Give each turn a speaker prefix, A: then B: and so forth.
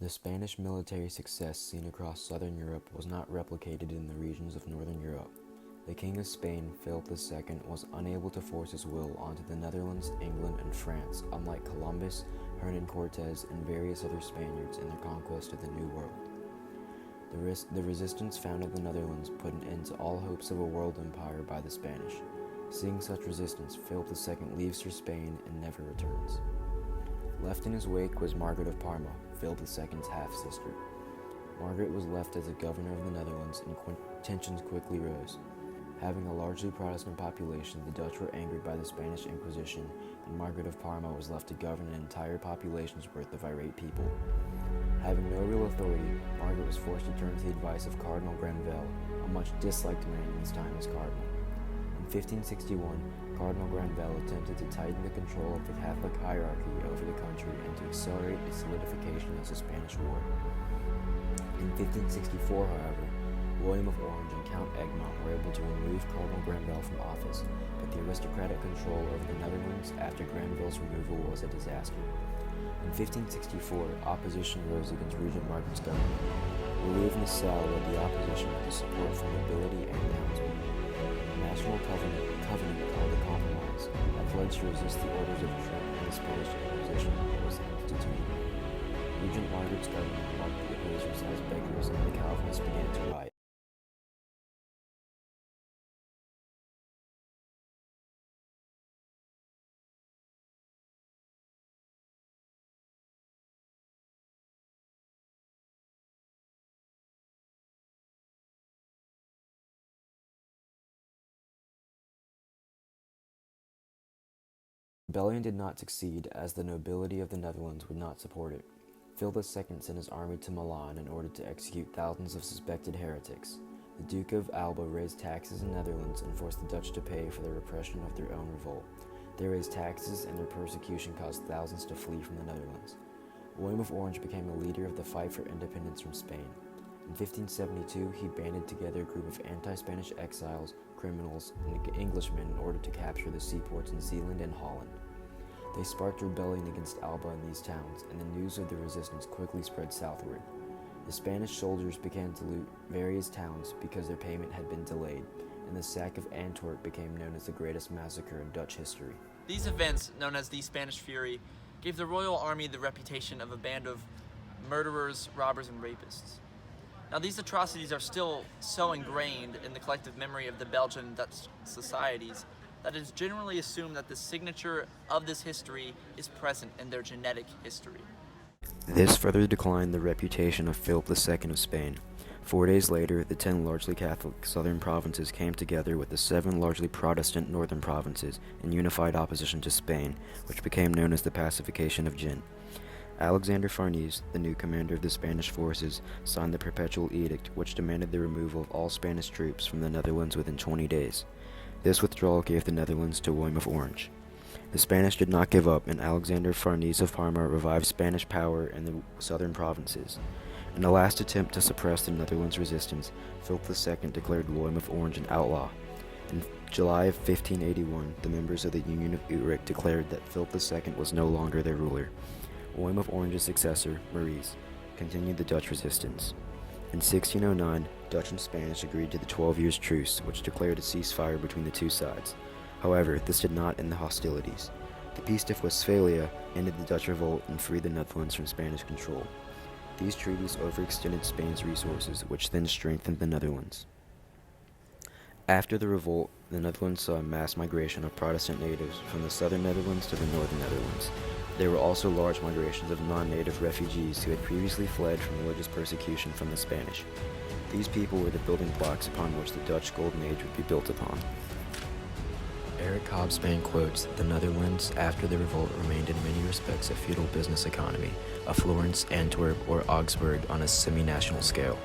A: The Spanish military success seen across southern Europe was not replicated in the regions of northern Europe. The King of Spain, Philip II, was unable to force his will onto the Netherlands, England, and France, unlike Columbus, Hernan Cortes, and various other Spaniards in their conquest of the New World. The resistance found in the Netherlands put an end to all hopes of a world empire by the Spanish. Seeing such resistance, Philip II leaves for Spain and never returns. Left in his wake was Margaret of Parma, Philip II's half-sister. Margaret was left as the governor of the Netherlands, and tensions quickly rose. Having a largely Protestant population, the Dutch were angered by the Spanish Inquisition, and Margaret of Parma was left to govern an entire population's worth of irate people. Having no real authority, Margaret was forced to turn to the advice of Cardinal Granvelle, a much disliked man in his time as cardinal. In 1561, Cardinal Granvelle attempted to tighten the control of the Catholic hierarchy over the country and to accelerate the solidification of the Spanish War. In 1564, however, William of Orange and Count Egmont were able to remove Cardinal Granvelle from office, but the aristocratic control over the Netherlands after Granvelle's removal was a disaster. In 1564, opposition rose against Regent Margaret's government. Louis of Nassau led the opposition with the support from nobility and townsmen. A national covenant called the Compromise that pledged to resist the orders of Trent and the Spanish Inquisition was instituted. Regent Margaret's government marked the opposers as beggars, and the Calvinists began to riot. The rebellion did not succeed, as the nobility of the Netherlands would not support it. Philip II sent his army to Milan in order to execute thousands of suspected heretics. The Duke of Alba raised taxes in the Netherlands and forced the Dutch to pay for the repression of their own revolt. They raised taxes, and their persecution caused thousands to flee from the Netherlands. William of Orange became a leader of the fight for independence from Spain. In 1572, he banded together a group of anti-Spanish exiles, criminals, and Englishmen in order to capture the seaports in Zeeland and Holland. They sparked rebellion against Alba in these towns, and the news of the resistance quickly spread southward. The Spanish soldiers began to loot various towns because their payment had been delayed, and the sack of Antwerp became known as the greatest massacre in Dutch history.
B: These events, known as the Spanish Fury, gave the royal army the reputation of a band of murderers, robbers, and rapists. Now, these atrocities are still so ingrained in the collective memory of the Belgian and Dutch societies that it is generally assumed that the signature of this history is present in their genetic history.
A: This further declined the reputation of Philip II of Spain. 4 days later, the 10 largely Catholic southern provinces came together with the 7 largely Protestant northern provinces in unified opposition to Spain, which became known as the Pacification of Ghent. Alexander Farnese, the new commander of the Spanish forces, signed the Perpetual Edict, which demanded the removal of all Spanish troops from the Netherlands within 20 days. This withdrawal gave the Netherlands to William of Orange. The Spanish did not give up, and Alexander Farnese of Parma revived Spanish power in the southern provinces. In a last attempt to suppress the Netherlands' resistance, Philip II declared William of Orange an outlaw. In July of 1581, the members of the Union of Utrecht declared that Philip II was no longer their ruler. William of Orange's successor, Maurice, continued the Dutch resistance. In 1609, Dutch and Spanish agreed to the 12 Years' Truce, which declared a ceasefire between the two sides. However, this did not end the hostilities. The Peace of Westphalia ended the Dutch revolt and freed the Netherlands from Spanish control. These treaties overextended Spain's resources, which then strengthened the Netherlands. After the revolt, the Netherlands saw a mass migration of Protestant natives from the southern Netherlands to the northern Netherlands. There were also large migrations of non-native refugees who had previously fled from religious persecution from the Spanish. These people were the building blocks upon which the Dutch Golden Age would be built upon. Eric Hobsbawm quotes, "The Netherlands, after the revolt, remained in many respects a feudal business economy, a Florence, Antwerp, or Augsburg on a semi-national scale.